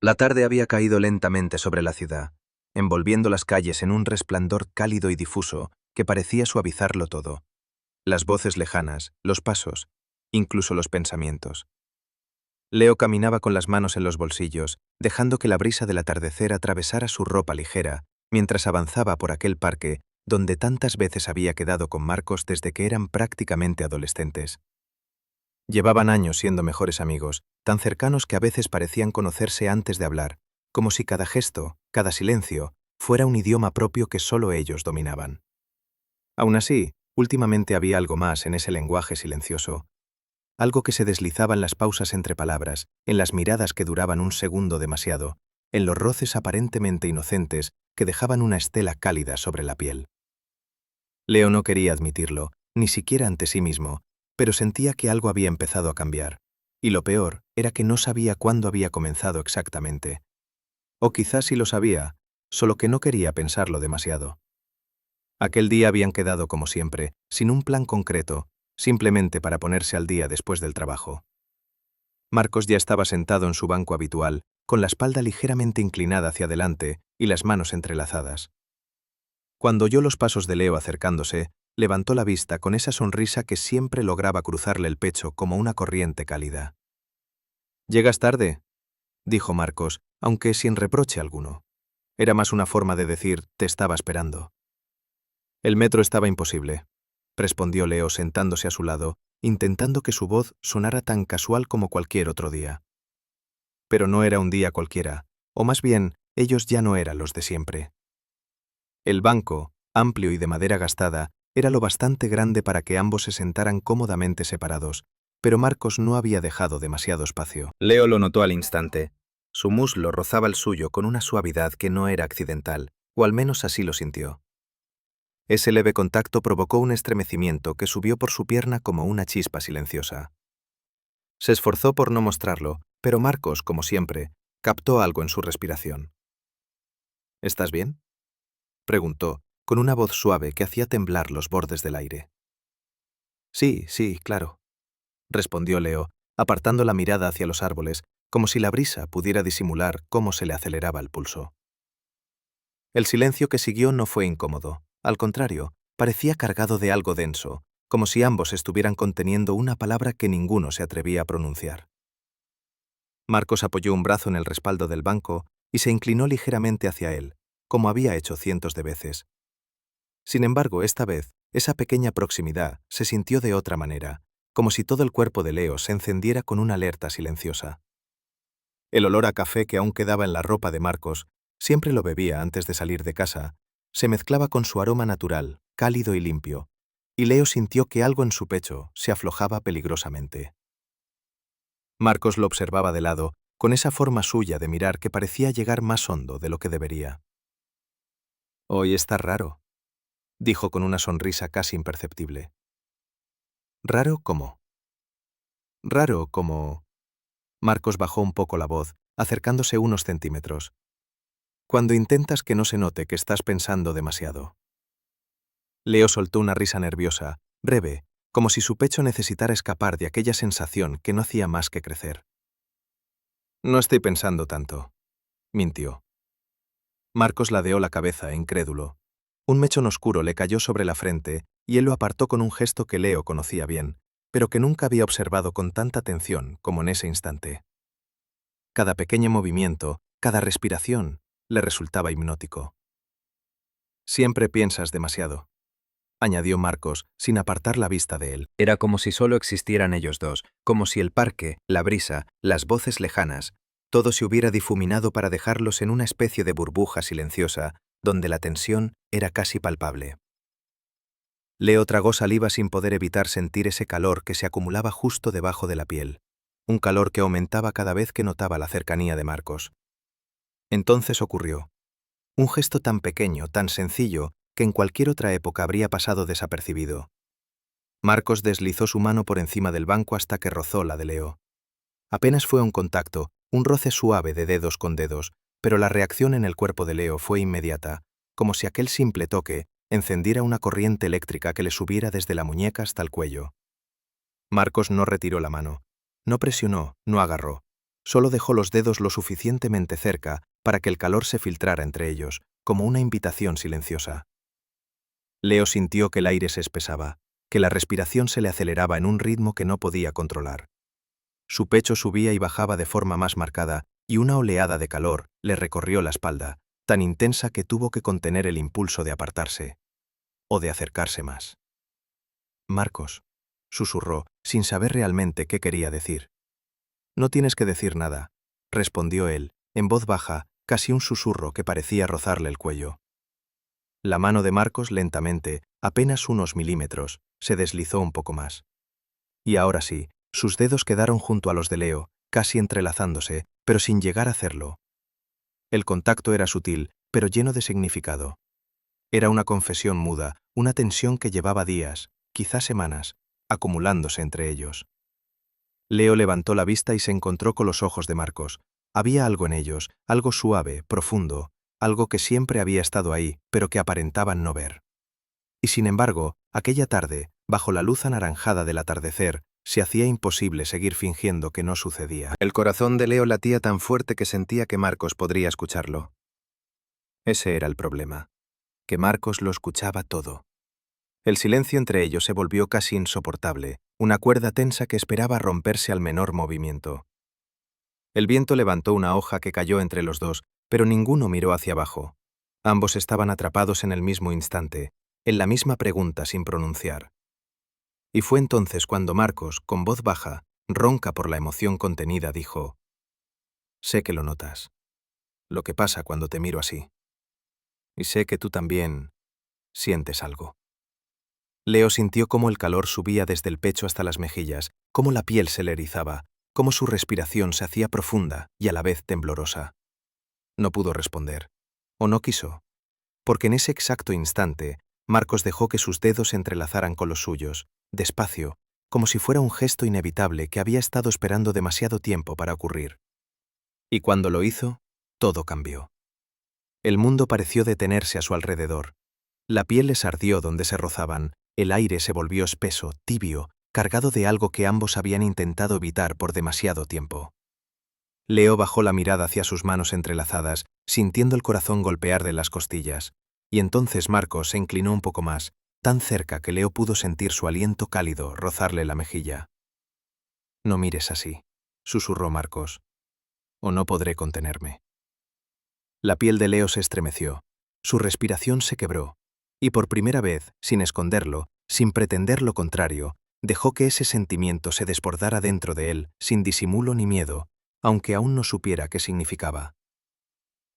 La tarde había caído lentamente sobre la ciudad, envolviendo las calles en un resplandor cálido y difuso que parecía suavizarlo todo. Las voces lejanas, los pasos, incluso los pensamientos. Leo caminaba con las manos en los bolsillos, dejando que la brisa del atardecer atravesara su ropa ligera, mientras avanzaba por aquel parque donde tantas veces había quedado con Marcos desde que eran prácticamente adolescentes. Llevaban años siendo mejores amigos, tan cercanos que a veces parecían conocerse antes de hablar, como si cada gesto, cada silencio, fuera un idioma propio que solo ellos dominaban. Aún así, últimamente había algo más en ese lenguaje silencioso, algo que se deslizaba en las pausas entre palabras, en las miradas que duraban un segundo demasiado, en los roces aparentemente inocentes que dejaban una estela cálida sobre la piel. Leo no quería admitirlo, ni siquiera ante sí mismo, pero sentía que algo había empezado a cambiar, y lo peor era que no sabía cuándo había comenzado exactamente. O quizás sí lo sabía, solo que no quería pensarlo demasiado. Aquel día habían quedado como siempre, sin un plan concreto, simplemente para ponerse al día después del trabajo. Marcos ya estaba sentado en su banco habitual, con la espalda ligeramente inclinada hacia adelante y las manos entrelazadas. Cuando oyó los pasos de Leo acercándose, levantó la vista con esa sonrisa que siempre lograba cruzarle el pecho como una corriente cálida. «¿Llegas tarde?», dijo Marcos, aunque sin reproche alguno. Era más una forma de decir «te estaba esperando». «El metro estaba imposible», respondió Leo sentándose a su lado, intentando que su voz sonara tan casual como cualquier otro día. Pero no era un día cualquiera, o más bien, ellos ya no eran los de siempre. El banco, amplio y de madera gastada, era lo bastante grande para que ambos se sentaran cómodamente separados, pero Marcos no había dejado demasiado espacio. Leo lo notó al instante. Su muslo rozaba el suyo con una suavidad que no era accidental, o al menos así lo sintió. Ese leve contacto provocó un estremecimiento que subió por su pierna como una chispa silenciosa. Se esforzó por no mostrarlo, pero Marcos, como siempre, captó algo en su respiración. «¿Estás bien?», preguntó, con una voz suave que hacía temblar los bordes del aire. «Sí, sí, claro», respondió Leo, apartando la mirada hacia los árboles, como si la brisa pudiera disimular cómo se le aceleraba el pulso. El silencio que siguió no fue incómodo, al contrario, parecía cargado de algo denso, como si ambos estuvieran conteniendo una palabra que ninguno se atrevía a pronunciar. Marcos apoyó un brazo en el respaldo del banco y se inclinó ligeramente hacia él, como había hecho cientos de veces. Sin embargo, esta vez, esa pequeña proximidad se sintió de otra manera, como si todo el cuerpo de Leo se encendiera con una alerta silenciosa. El olor a café que aún quedaba en la ropa de Marcos, siempre lo bebía antes de salir de casa, se mezclaba con su aroma natural, cálido y limpio, y Leo sintió que algo en su pecho se aflojaba peligrosamente. Marcos lo observaba de lado, con esa forma suya de mirar que parecía llegar más hondo de lo que debería. «Hoy está raro», dijo con una sonrisa casi imperceptible. «¿Raro cómo?». «Raro como...». Marcos bajó un poco la voz, acercándose unos centímetros. «Cuando intentas que no se note que estás pensando demasiado». Leo soltó una risa nerviosa, breve, como si su pecho necesitara escapar de aquella sensación que no hacía más que crecer. «No estoy pensando tanto», mintió. Marcos ladeó la cabeza, incrédulo. Un mechón oscuro le cayó sobre la frente y él lo apartó con un gesto que Leo conocía bien, pero que nunca había observado con tanta atención como en ese instante. Cada pequeño movimiento, cada respiración, le resultaba hipnótico. «Siempre piensas demasiado», añadió Marcos, sin apartar la vista de él. Era como si solo existieran ellos dos, como si el parque, la brisa, las voces lejanas, todo se hubiera difuminado para dejarlos en una especie de burbuja silenciosa, donde la tensión era casi palpable. Leo tragó saliva sin poder evitar sentir ese calor que se acumulaba justo debajo de la piel, un calor que aumentaba cada vez que notaba la cercanía de Marcos. Entonces ocurrió. Un gesto tan pequeño, tan sencillo, que en cualquier otra época habría pasado desapercibido. Marcos deslizó su mano por encima del banco hasta que rozó la de Leo. Apenas fue un contacto, un roce suave de dedos con dedos, pero la reacción en el cuerpo de Leo fue inmediata, como si aquel simple toque encendiera una corriente eléctrica que le subiera desde la muñeca hasta el cuello. Marcos no retiró la mano, no presionó, no agarró. Solo dejó los dedos lo suficientemente cerca para que el calor se filtrara entre ellos, como una invitación silenciosa. Leo sintió que el aire se espesaba, que la respiración se le aceleraba en un ritmo que no podía controlar. Su pecho subía y bajaba de forma más marcada, y una oleada de calor le recorrió la espalda, tan intensa que tuvo que contener el impulso de apartarse, o de acercarse más. «Marcos», susurró, sin saber realmente qué quería decir. «No tienes que decir nada», respondió él, en voz baja, casi un susurro que parecía rozarle el cuello. La mano de Marcos lentamente, apenas unos milímetros, se deslizó un poco más. Y ahora sí, sus dedos quedaron junto a los de Leo, casi entrelazándose, pero sin llegar a hacerlo. El contacto era sutil, pero lleno de significado. Era una confesión muda, una tensión que llevaba días, quizás semanas, acumulándose entre ellos. Leo levantó la vista y se encontró con los ojos de Marcos. Había algo en ellos, algo suave, profundo, algo que siempre había estado ahí, pero que aparentaban no ver. Y sin embargo, aquella tarde, bajo la luz anaranjada del atardecer, se hacía imposible seguir fingiendo que no sucedía. El corazón de Leo latía tan fuerte que sentía que Marcos podría escucharlo. Ese era el problema, que Marcos lo escuchaba todo. El silencio entre ellos se volvió casi insoportable, una cuerda tensa que esperaba romperse al menor movimiento. El viento levantó una hoja que cayó entre los dos, pero ninguno miró hacia abajo. Ambos estaban atrapados en el mismo instante, en la misma pregunta sin pronunciar. Y fue entonces cuando Marcos, con voz baja, ronca por la emoción contenida, dijo: «Sé que lo notas. Lo que pasa cuando te miro así. Y sé que tú también sientes algo». Leo sintió cómo el calor subía desde el pecho hasta las mejillas, cómo la piel se le erizaba, cómo su respiración se hacía profunda y a la vez temblorosa. No pudo responder, o no quiso, porque en ese exacto instante, Marcos dejó que sus dedos se entrelazaran con los suyos, despacio, como si fuera un gesto inevitable que había estado esperando demasiado tiempo para ocurrir. Y cuando lo hizo, todo cambió. El mundo pareció detenerse a su alrededor. La piel les ardió donde se rozaban, el aire se volvió espeso, tibio, cargado de algo que ambos habían intentado evitar por demasiado tiempo. Leo bajó la mirada hacia sus manos entrelazadas, sintiendo el corazón golpear de las costillas, y entonces Marcos se inclinó un poco más, tan cerca que Leo pudo sentir su aliento cálido rozarle la mejilla. «No mires así», susurró Marcos, «o no podré contenerme». La piel de Leo se estremeció, su respiración se quebró, y por primera vez, sin esconderlo, sin pretender lo contrario, dejó que ese sentimiento se desbordara dentro de él, sin disimulo ni miedo, aunque aún no supiera qué significaba.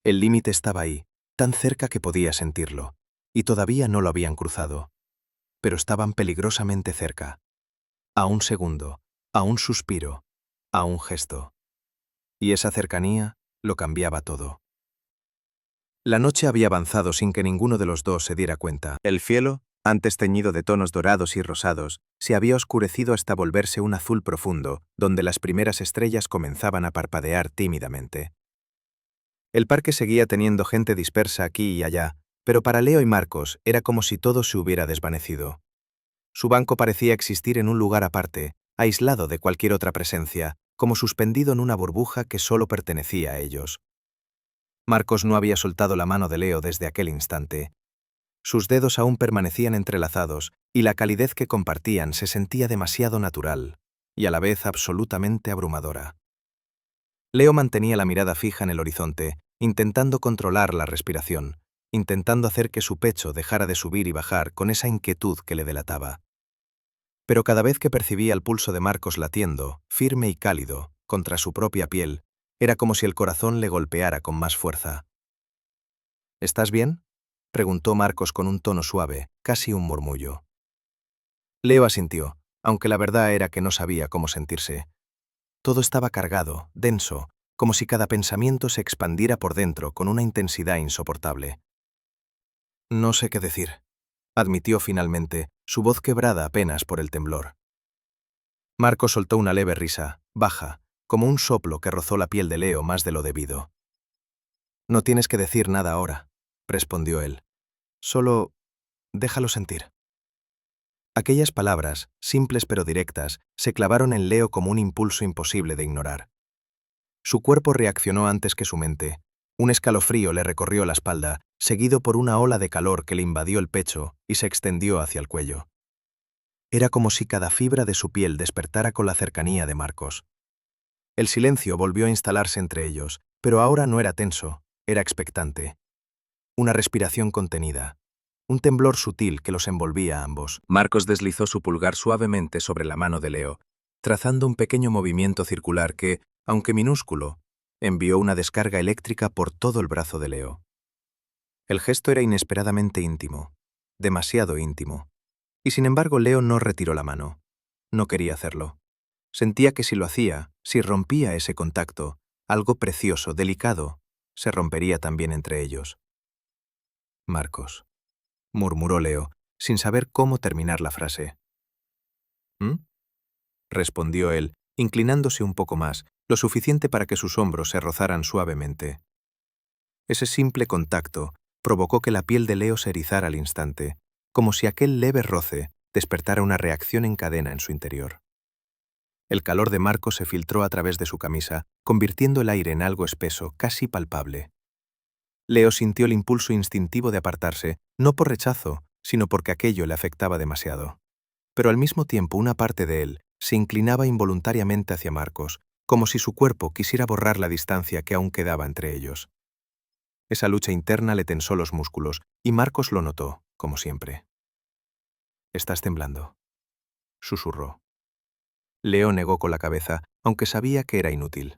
El límite estaba ahí, tan cerca que podía sentirlo, y todavía no lo habían cruzado. Pero estaban peligrosamente cerca. A un segundo, a un suspiro, a un gesto. Y esa cercanía lo cambiaba todo. La noche había avanzado sin que ninguno de los dos se diera cuenta. El cielo, antes teñido de tonos dorados y rosados, se había oscurecido hasta volverse un azul profundo, donde las primeras estrellas comenzaban a parpadear tímidamente. El parque seguía teniendo gente dispersa aquí y allá, pero para Leo y Marcos era como si todo se hubiera desvanecido. Su banco parecía existir en un lugar aparte, aislado de cualquier otra presencia, como suspendido en una burbuja que solo pertenecía a ellos. Marcos no había soltado la mano de Leo desde aquel instante. Sus dedos aún permanecían entrelazados, y la calidez que compartían se sentía demasiado natural, y a la vez absolutamente abrumadora. Leo mantenía la mirada fija en el horizonte, intentando controlar la respiración, intentando hacer que su pecho dejara de subir y bajar con esa inquietud que le delataba. Pero cada vez que percibía el pulso de Marcos latiendo, firme y cálido, contra su propia piel, era como si el corazón le golpeara con más fuerza. «¿Estás bien?», preguntó Marcos con un tono suave, casi un murmullo. Leo asintió, aunque la verdad era que no sabía cómo sentirse. Todo estaba cargado, denso, como si cada pensamiento se expandiera por dentro con una intensidad insoportable. «No sé qué decir», admitió finalmente, su voz quebrada apenas por el temblor. Marcos soltó una leve risa, baja, como un soplo que rozó la piel de Leo más de lo debido. «No tienes que decir nada ahora», respondió él. «Solo déjalo sentir». Aquellas palabras, simples pero directas, se clavaron en Leo como un impulso imposible de ignorar. Su cuerpo reaccionó antes que su mente. Un escalofrío le recorrió la espalda, seguido por una ola de calor que le invadió el pecho y se extendió hacia el cuello. Era como si cada fibra de su piel despertara con la cercanía de Marcos. El silencio volvió a instalarse entre ellos, pero ahora no era tenso, era expectante. Una respiración contenida. Un temblor sutil que los envolvía a ambos. Marcos deslizó su pulgar suavemente sobre la mano de Leo, trazando un pequeño movimiento circular que, aunque minúsculo, envió una descarga eléctrica por todo el brazo de Leo. El gesto era inesperadamente íntimo, demasiado íntimo. Y sin embargo Leo no retiró la mano. No quería hacerlo. Sentía que si lo hacía, si rompía ese contacto, algo precioso, delicado, se rompería también entre ellos. Marcos, murmuró Leo, sin saber cómo terminar la frase. ¿Mm? Respondió él, inclinándose un poco más, lo suficiente para que sus hombros se rozaran suavemente. Ese simple contacto provocó que la piel de Leo se erizara al instante, como si aquel leve roce despertara una reacción en cadena en su interior. El calor de Marcos se filtró a través de su camisa, convirtiendo el aire en algo espeso, casi palpable. Leo sintió el impulso instintivo de apartarse, no por rechazo, sino porque aquello le afectaba demasiado. Pero al mismo tiempo una parte de él se inclinaba involuntariamente hacia Marcos, como si su cuerpo quisiera borrar la distancia que aún quedaba entre ellos. Esa lucha interna le tensó los músculos, y Marcos lo notó, como siempre. «Estás temblando», susurró. Leo negó con la cabeza, aunque sabía que era inútil.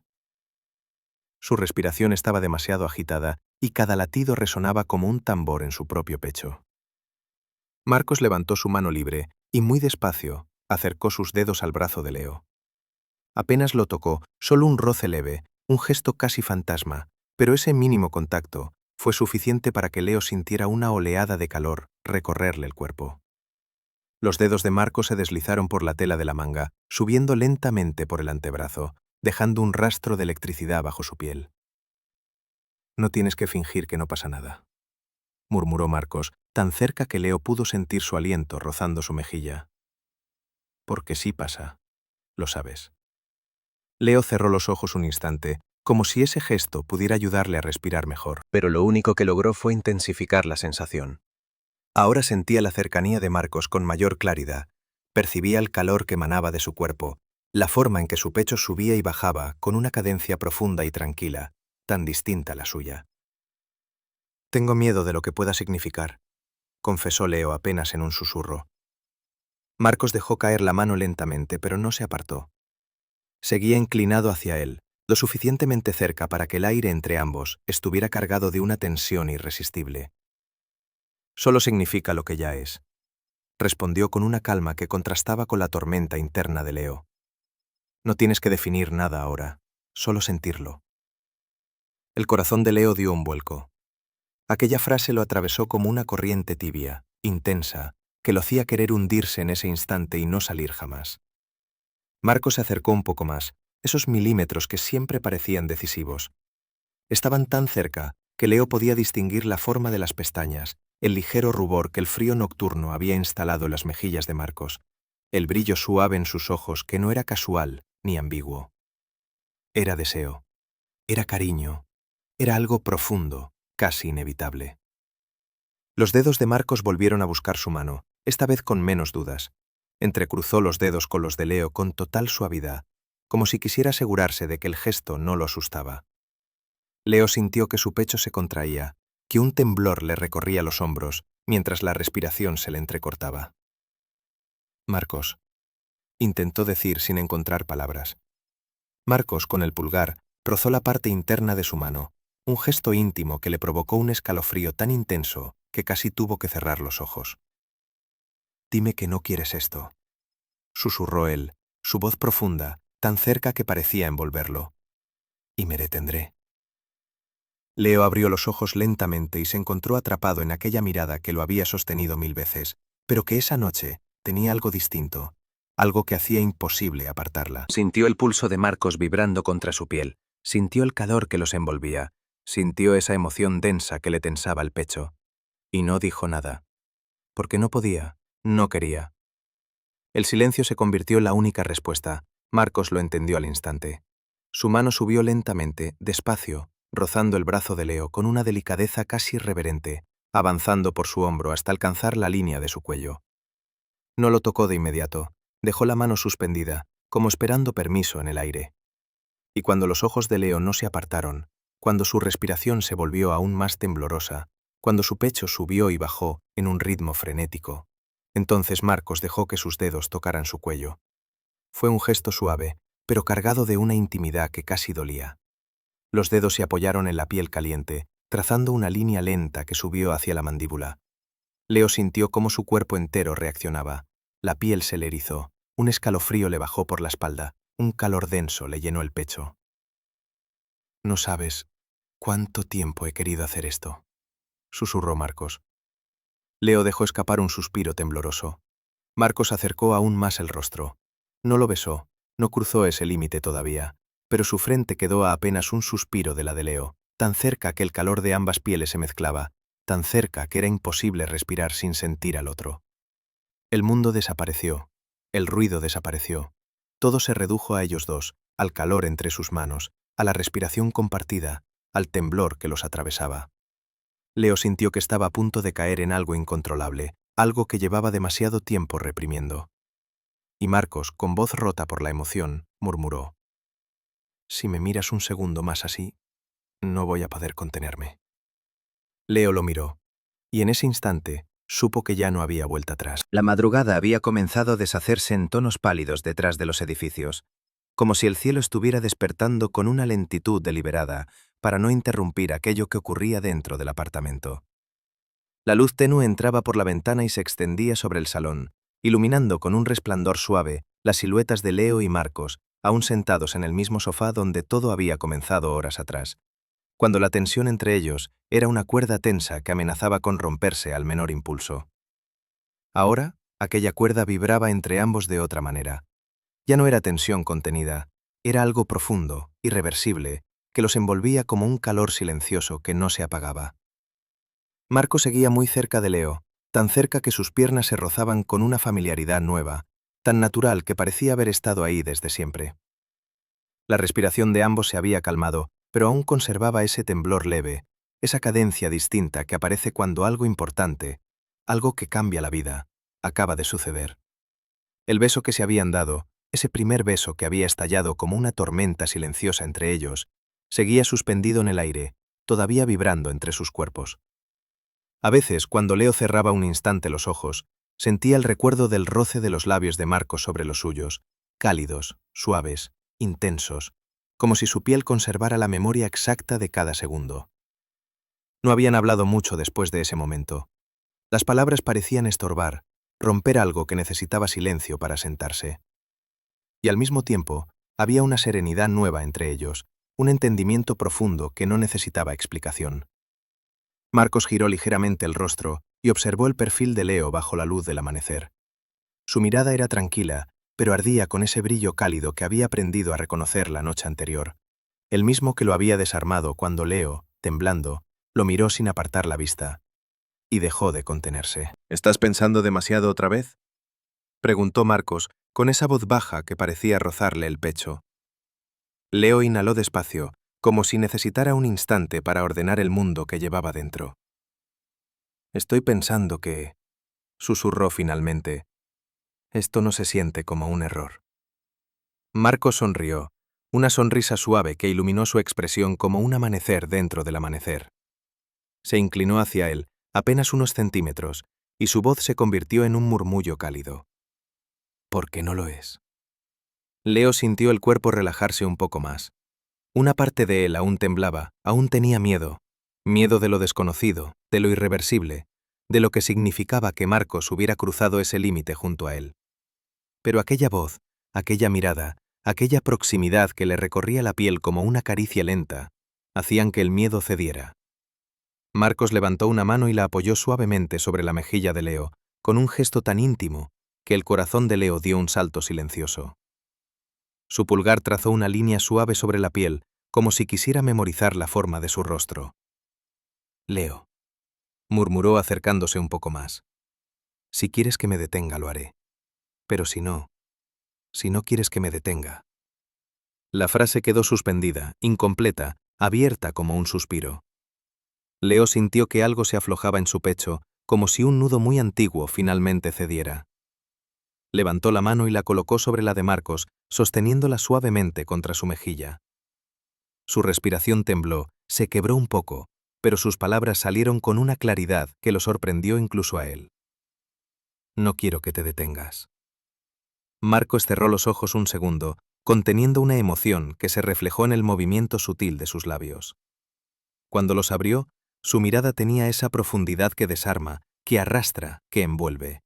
Su respiración estaba demasiado agitada y cada latido resonaba como un tambor en su propio pecho. Marcos levantó su mano libre y muy despacio acercó sus dedos al brazo de Leo. Apenas lo tocó, solo un roce leve, un gesto casi fantasma, pero ese mínimo contacto fue suficiente para que Leo sintiera una oleada de calor recorrerle el cuerpo. Los dedos de Marcos se deslizaron por la tela de la manga, subiendo lentamente por el antebrazo, dejando un rastro de electricidad bajo su piel. «No tienes que fingir que no pasa nada», murmuró Marcos, tan cerca que Leo pudo sentir su aliento rozando su mejilla. «Porque sí pasa, lo sabes». Leo cerró los ojos un instante, como si ese gesto pudiera ayudarle a respirar mejor, pero lo único que logró fue intensificar la sensación. Ahora sentía la cercanía de Marcos con mayor claridad, percibía el calor que emanaba de su cuerpo, la forma en que su pecho subía y bajaba con una cadencia profunda y tranquila, tan distinta a la suya. «Tengo miedo de lo que pueda significar», confesó Leo apenas en un susurro. Marcos dejó caer la mano lentamente, pero no se apartó. Seguía inclinado hacia él, lo suficientemente cerca para que el aire entre ambos estuviera cargado de una tensión irresistible. «Solo significa lo que ya es», respondió con una calma que contrastaba con la tormenta interna de Leo. «No tienes que definir nada ahora, solo sentirlo». El corazón de Leo dio un vuelco. Aquella frase lo atravesó como una corriente tibia, intensa, que lo hacía querer hundirse en ese instante y no salir jamás. Marcos se acercó un poco más, esos milímetros que siempre parecían decisivos. Estaban tan cerca que Leo podía distinguir la forma de las pestañas, el ligero rubor que el frío nocturno había instalado en las mejillas de Marcos, el brillo suave en sus ojos que no era casual ni ambiguo. Era deseo, era cariño, era algo profundo, casi inevitable. Los dedos de Marcos volvieron a buscar su mano, esta vez con menos dudas. Entrecruzó los dedos con los de Leo con total suavidad, como si quisiera asegurarse de que el gesto no lo asustaba. Leo sintió que su pecho se contraía, que un temblor le recorría los hombros, mientras la respiración se le entrecortaba. «Marcos», intentó decir sin encontrar palabras. Marcos, con el pulgar, rozó la parte interna de su mano, un gesto íntimo que le provocó un escalofrío tan intenso que casi tuvo que cerrar los ojos. «Dime que no quieres esto», susurró él, su voz profunda, tan cerca que parecía envolverlo. «Y me detendré». Leo abrió los ojos lentamente y se encontró atrapado en aquella mirada que lo había sostenido 1000 veces, pero que esa noche tenía algo distinto, algo que hacía imposible apartarla. Sintió el pulso de Marcos vibrando contra su piel, sintió el calor que los envolvía, sintió esa emoción densa que le tensaba el pecho. Y no dijo nada. Porque no podía, no quería. El silencio se convirtió en la única respuesta. Marcos lo entendió al instante. Su mano subió lentamente, despacio, rozando el brazo de Leo con una delicadeza casi reverente, avanzando por su hombro hasta alcanzar la línea de su cuello. No lo tocó de inmediato, dejó la mano suspendida, como esperando permiso en el aire. Y cuando los ojos de Leo no se apartaron, cuando su respiración se volvió aún más temblorosa, cuando su pecho subió y bajó en un ritmo frenético, entonces Marcos dejó que sus dedos tocaran su cuello. Fue un gesto suave, pero cargado de una intimidad que casi dolía. Los dedos se apoyaron en la piel caliente, trazando una línea lenta que subió hacia la mandíbula. Leo sintió cómo su cuerpo entero reaccionaba. La piel se le erizó, un escalofrío le bajó por la espalda, un calor denso le llenó el pecho. «No sabes cuánto tiempo he querido hacer esto», susurró Marcos. Leo dejó escapar un suspiro tembloroso. Marcos acercó aún más el rostro. No lo besó, no cruzó ese límite todavía, pero su frente quedó a apenas un suspiro de la de Leo, tan cerca que el calor de ambas pieles se mezclaba, tan cerca que era imposible respirar sin sentir al otro. El mundo desapareció, el ruido desapareció, todo se redujo a ellos dos, al calor entre sus manos, a la respiración compartida, al temblor que los atravesaba. Leo sintió que estaba a punto de caer en algo incontrolable, algo que llevaba demasiado tiempo reprimiendo. Y Marcos, con voz rota por la emoción, murmuró: «Si me miras un segundo más así, no voy a poder contenerme». Leo lo miró, y en ese instante supo que ya no había vuelta atrás. La madrugada había comenzado a deshacerse en tonos pálidos detrás de los edificios, como si el cielo estuviera despertando con una lentitud deliberada para no interrumpir aquello que ocurría dentro del apartamento. La luz tenue entraba por la ventana y se extendía sobre el salón, iluminando con un resplandor suave las siluetas de Leo y Marcos, aún sentados en el mismo sofá donde todo había comenzado horas atrás, cuando la tensión entre ellos era una cuerda tensa que amenazaba con romperse al menor impulso. Ahora, aquella cuerda vibraba entre ambos de otra manera. Ya no era tensión contenida, era algo profundo, irreversible, que los envolvía como un calor silencioso que no se apagaba. Marco seguía muy cerca de Leo, tan cerca que sus piernas se rozaban con una familiaridad nueva, tan natural que parecía haber estado ahí desde siempre. La respiración de ambos se había calmado, pero aún conservaba ese temblor leve, esa cadencia distinta que aparece cuando algo importante, algo que cambia la vida, acaba de suceder. El beso que se habían dado, ese primer beso que había estallado como una tormenta silenciosa entre ellos, seguía suspendido en el aire, todavía vibrando entre sus cuerpos. A veces, cuando Leo cerraba un instante los ojos, sentía el recuerdo del roce de los labios de Marcos sobre los suyos, cálidos, suaves, intensos, como si su piel conservara la memoria exacta de cada segundo. No habían hablado mucho después de ese momento. Las palabras parecían estorbar, romper algo que necesitaba silencio para sentarse. Y al mismo tiempo, había una serenidad nueva entre ellos, un entendimiento profundo que no necesitaba explicación. Marcos giró ligeramente el rostro y observó el perfil de Leo bajo la luz del amanecer. Su mirada era tranquila, pero ardía con ese brillo cálido que había aprendido a reconocer la noche anterior, el mismo que lo había desarmado cuando Leo, temblando, lo miró sin apartar la vista. Y dejó de contenerse. «¿Estás pensando demasiado otra vez?», preguntó Marcos, con esa voz baja que parecía rozarle el pecho. Leo inhaló despacio, como si necesitara un instante para ordenar el mundo que llevaba dentro. «Estoy pensando que», susurró finalmente, «esto no se siente como un error». Marcos sonrió, una sonrisa suave que iluminó su expresión como un amanecer dentro del amanecer. Se inclinó hacia él, apenas unos centímetros, y su voz se convirtió en un murmullo cálido. «¿Por qué no lo es?». Leo sintió el cuerpo relajarse un poco más. Una parte de él aún temblaba, aún tenía miedo, miedo de lo desconocido, de lo irreversible, de lo que significaba que Marcos hubiera cruzado ese límite junto a él. Pero aquella voz, aquella mirada, aquella proximidad que le recorría la piel como una caricia lenta, hacían que el miedo cediera. Marcos levantó una mano y la apoyó suavemente sobre la mejilla de Leo, con un gesto tan íntimo que el corazón de Leo dio un salto silencioso. Su pulgar trazó una línea suave sobre la piel, como si quisiera memorizar la forma de su rostro. «Leo», murmuró acercándose un poco más. «Si quieres que me detenga, lo haré. Pero si no quieres que me detenga, La frase quedó suspendida, incompleta, abierta como un suspiro. Leo sintió que algo se aflojaba en su pecho, como si un nudo muy antiguo finalmente cediera. Levantó la mano y la colocó sobre la de Marcos, sosteniéndola suavemente contra su mejilla. Su respiración tembló, se quebró un poco, pero sus palabras salieron con una claridad que lo sorprendió incluso a él. No quiero que te detengas. Marcos cerró los ojos un segundo, conteniendo una emoción que se reflejó en el movimiento sutil de sus labios. Cuando los abrió, su mirada tenía esa profundidad que desarma, que arrastra, que envuelve.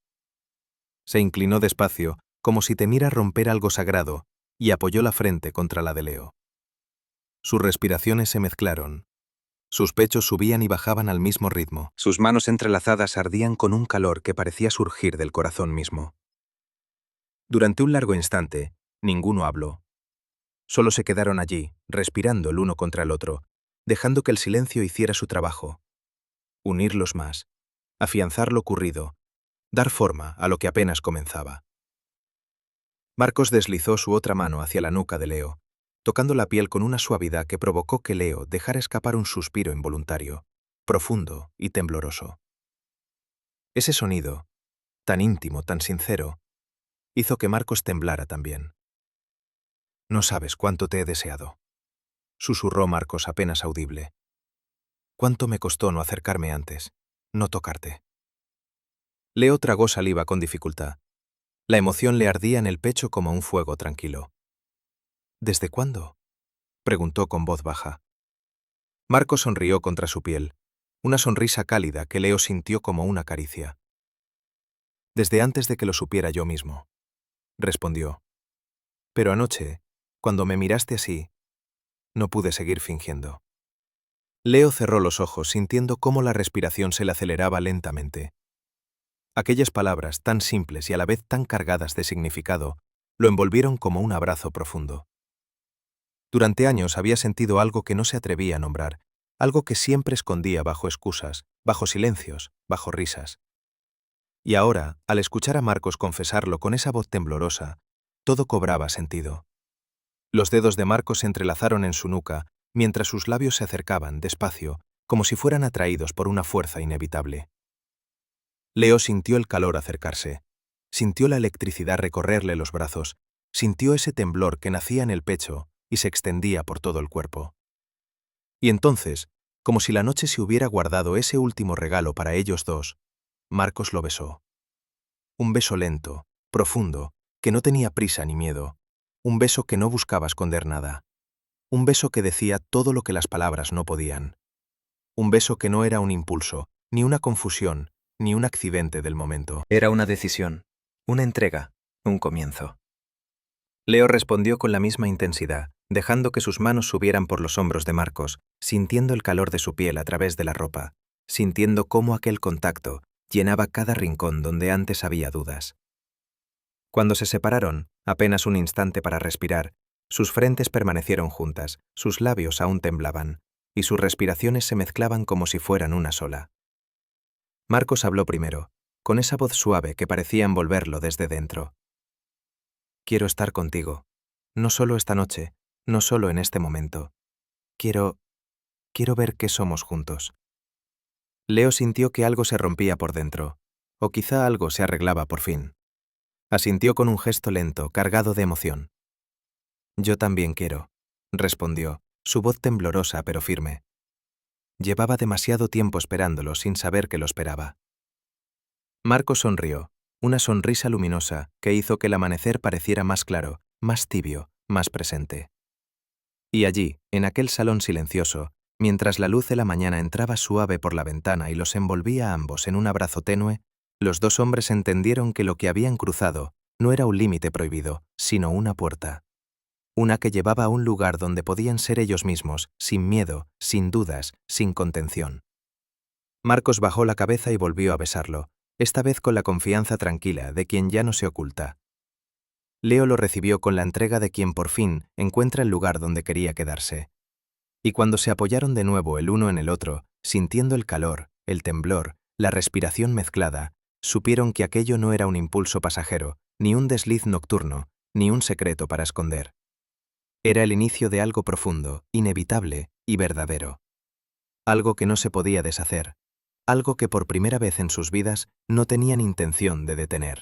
Se inclinó despacio, como si temiera romper algo sagrado, y apoyó la frente contra la de Leo. Sus respiraciones se mezclaron. Sus pechos subían y bajaban al mismo ritmo. Sus manos entrelazadas ardían con un calor que parecía surgir del corazón mismo. Durante un largo instante, ninguno habló. Solo se quedaron allí, respirando el uno contra el otro, dejando que el silencio hiciera su trabajo. Unirlos más, afianzar lo ocurrido, dar forma a lo que apenas comenzaba. Marcos deslizó su otra mano hacia la nuca de Leo, tocando la piel con una suavidad que provocó que Leo dejara escapar un suspiro involuntario, profundo y tembloroso. Ese sonido, tan íntimo, tan sincero, hizo que Marcos temblara también. «No sabes cuánto te he deseado», susurró Marcos apenas audible. «Cuánto me costó no acercarme antes, no tocarte». Leo tragó saliva con dificultad. La emoción le ardía en el pecho como un fuego tranquilo. «¿Desde cuándo?», preguntó con voz baja. Marcos sonrió contra su piel, una sonrisa cálida que Leo sintió como una caricia. «Desde antes de que lo supiera yo mismo», respondió. «Pero anoche, cuando me miraste así, no pude seguir fingiendo». Leo cerró los ojos sintiendo cómo la respiración se le aceleraba lentamente. Aquellas palabras, tan simples y a la vez tan cargadas de significado, lo envolvieron como un abrazo profundo. Durante años había sentido algo que no se atrevía a nombrar, algo que siempre escondía bajo excusas, bajo silencios, bajo risas. Y ahora, al escuchar a Marcos confesarlo con esa voz temblorosa, todo cobraba sentido. Los dedos de Marcos se entrelazaron en su nuca, mientras sus labios se acercaban, despacio, como si fueran atraídos por una fuerza inevitable. Leo sintió el calor acercarse, sintió la electricidad recorrerle los brazos, sintió ese temblor que nacía en el pecho y se extendía por todo el cuerpo. Y entonces, como si la noche se hubiera guardado ese último regalo para ellos dos, Marcos lo besó. Un beso lento, profundo, que no tenía prisa ni miedo, un beso que no buscaba esconder nada, un beso que decía todo lo que las palabras no podían, un beso que no era un impulso, ni una confusión, ni un accidente del momento. Era una decisión, una entrega, un comienzo. Leo respondió con la misma intensidad, dejando que sus manos subieran por los hombros de Marcos, sintiendo el calor de su piel a través de la ropa, sintiendo cómo aquel contacto llenaba cada rincón donde antes había dudas. Cuando se separaron, apenas un instante para respirar, sus frentes permanecieron juntas, sus labios aún temblaban, y sus respiraciones se mezclaban como si fueran una sola. Marcos habló primero, con esa voz suave que parecía envolverlo desde dentro. «Quiero estar contigo, no solo esta noche, no solo en este momento. Quiero ver qué somos juntos». Leo sintió que algo se rompía por dentro, o quizá algo se arreglaba por fin. Asintió con un gesto lento, cargado de emoción. «Yo también quiero», respondió, su voz temblorosa pero firme. Llevaba demasiado tiempo esperándolo sin saber que lo esperaba. Marcos sonrió, una sonrisa luminosa que hizo que el amanecer pareciera más claro, más tibio, más presente. Y allí, en aquel salón silencioso, mientras la luz de la mañana entraba suave por la ventana y los envolvía a ambos en un abrazo tenue, los dos hombres entendieron que lo que habían cruzado no era un límite prohibido, sino una puerta. Una que llevaba a un lugar donde podían ser ellos mismos, sin miedo, sin dudas, sin contención. Marcos bajó la cabeza y volvió a besarlo, esta vez con la confianza tranquila de quien ya no se oculta. Leo lo recibió con la entrega de quien por fin encuentra el lugar donde quería quedarse. Y cuando se apoyaron de nuevo el uno en el otro, sintiendo el calor, el temblor, la respiración mezclada, supieron que aquello no era un impulso pasajero, ni un desliz nocturno, ni un secreto para esconder. Era el inicio de algo profundo, inevitable y verdadero. Algo que no se podía deshacer, algo que por primera vez en sus vidas no tenían intención de detener.